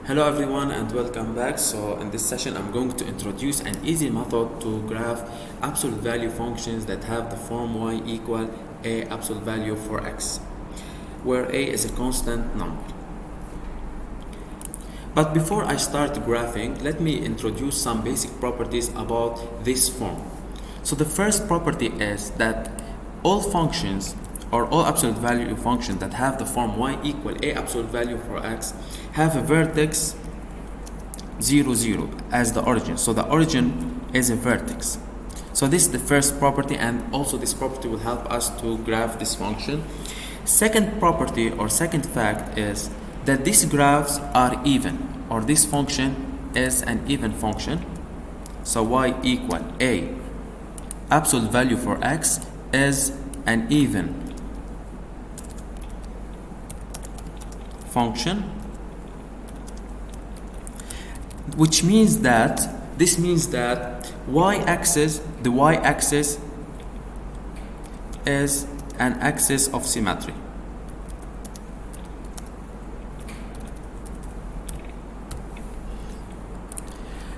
Hello everyone and welcome back. So in this session I'm going to introduce an easy method to graph absolute value functions that have the form y equal a absolute value for x, where a is a constant number. But before I start graphing, let me introduce some basic properties about this form. So the first property is that all functions or all absolute value functions that have the form y equal a absolute value for x have a vertex 0, 0 as the origin. So the origin is a vertex. So this is the first property, and also this property will help us to graph this function. Second property or second fact is that these graphs are even, or this function is an even function. So y equal a absolute value for x is an even function, which means that the y-axis is an axis of symmetry.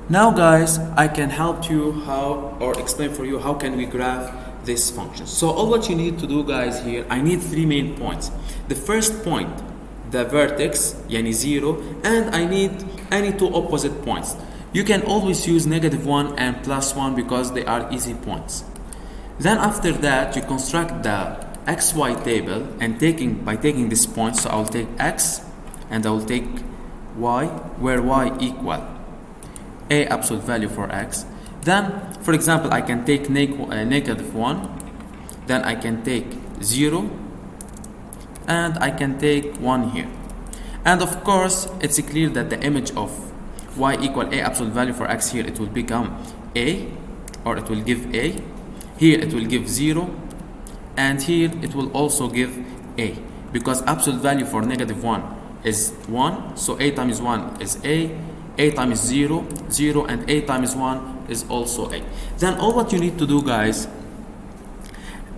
Now guys, I can help you explain for you how can we graph this function. So all what you need to do guys here, I need three main points. The first point, the vertex, yani 0, and I need any two opposite points. You can always use -1 and +1 because they are easy points. Then after that, you construct the xy table and by taking this point, so I'll take x and I'll take y, where y equal a absolute value for x. Then, for example, I can take -1, then I can take 0, and I can take 1 here. And of course, it's clear that the image of y equal a absolute value for x here, it will become a, or it will give a. Here it will give 0, and here it will also give a, because absolute value for -1 is 1, so a times 1 is a times 0, 0, and a times 1 is also a. Then all what you need to do guys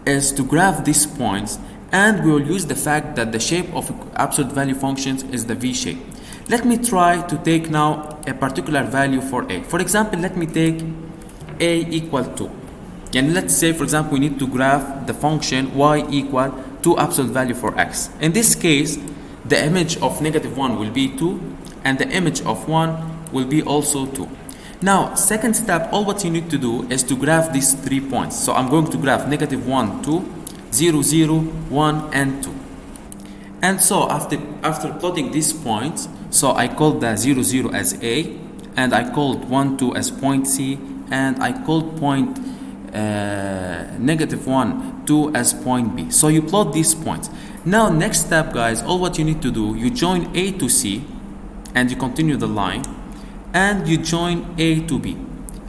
is to graph these points, and we will use the fact that the shape of absolute value functions is the V shape. Let me try to take now a particular value for a. For example, let me take a equal 2. And let's say, for example, we need to graph the function y equal to absolute value for x. In this case, the image of -1 will be 2, and the image of 1 will be also 2. Now, second step, all what you need to do is to graph these 3 points. So I'm going to graph -1, 2, 0, 0, 1, and 2. And so after plotting these points, so I called the 0, 0 as A, and I called 1, 2 as point C, and I called point -1, 2 as point B. So you plot these points. Now next step guys, all what you need to do, you join A to C, and you continue the line, and you join A to B,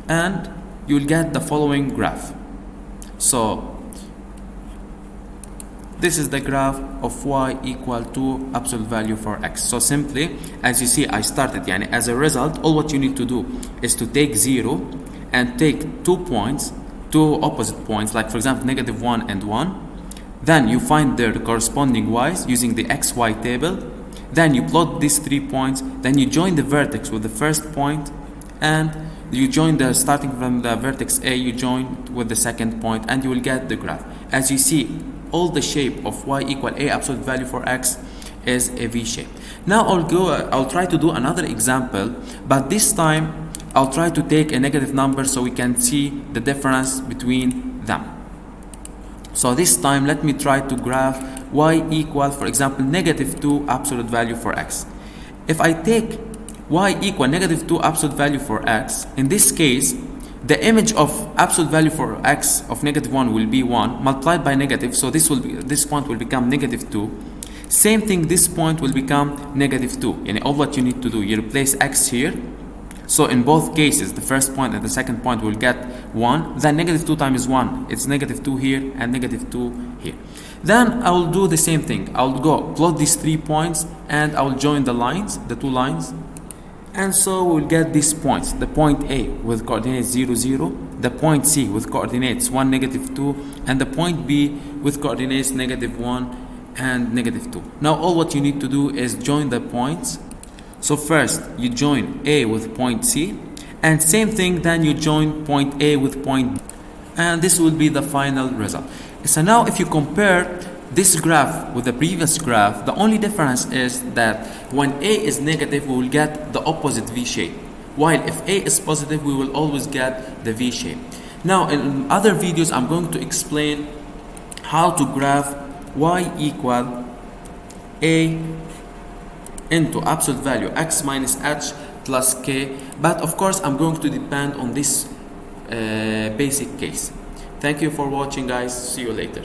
and you'll get the following graph. So this is the graph of y equal to absolute value for x. So simply, as you see, I started, as a result, all what you need to do is to take 0 and take 2 points, 2 opposite points, like for example -1 and 1. Then you find their corresponding y's using the xy table. Then you plot these 3 points, then you join the vertex with the first point, and you join starting from the vertex A, you join with the second point, and you will get the graph. As you see, all the shape of y equal a absolute value for x is a V shape. Now I'll try to do another example, but this time I'll try to take a negative number so we can see the difference between them. So this time let me try to graph y equal, for example, -2 absolute value for x. If I take y equal -2 absolute value for x, in this case the image of absolute value for x of -1 will be 1 multiplied by negative, so this point will become -2. Same thing, this point will become -2. And all what you need to do, you replace x here. So in both cases, the first point and the second point will get 1. Then -2 times 1, it's -2 here and -2 here. Then I will do the same thing. I'll go plot these 3 points, and I will join the lines, the 2 lines. And so we'll get these points, the point A with coordinates 0, 0, the point C with coordinates 1, -2, and the point B with coordinates -1 and -2. Now all what you need to do is join the points So first you join A with point C, and same thing then you join point A with point B, and this will be the final result. So now if you compare this graph with the previous graph, the only difference is that when A is negative we will get the opposite V shape, while if A is positive we will always get the V shape. Now in other videos I'm going to explain how to graph y equal A into absolute value x minus h plus k, but of course I'm going to depend on this basic case. Thank you for watching, guys. See you later.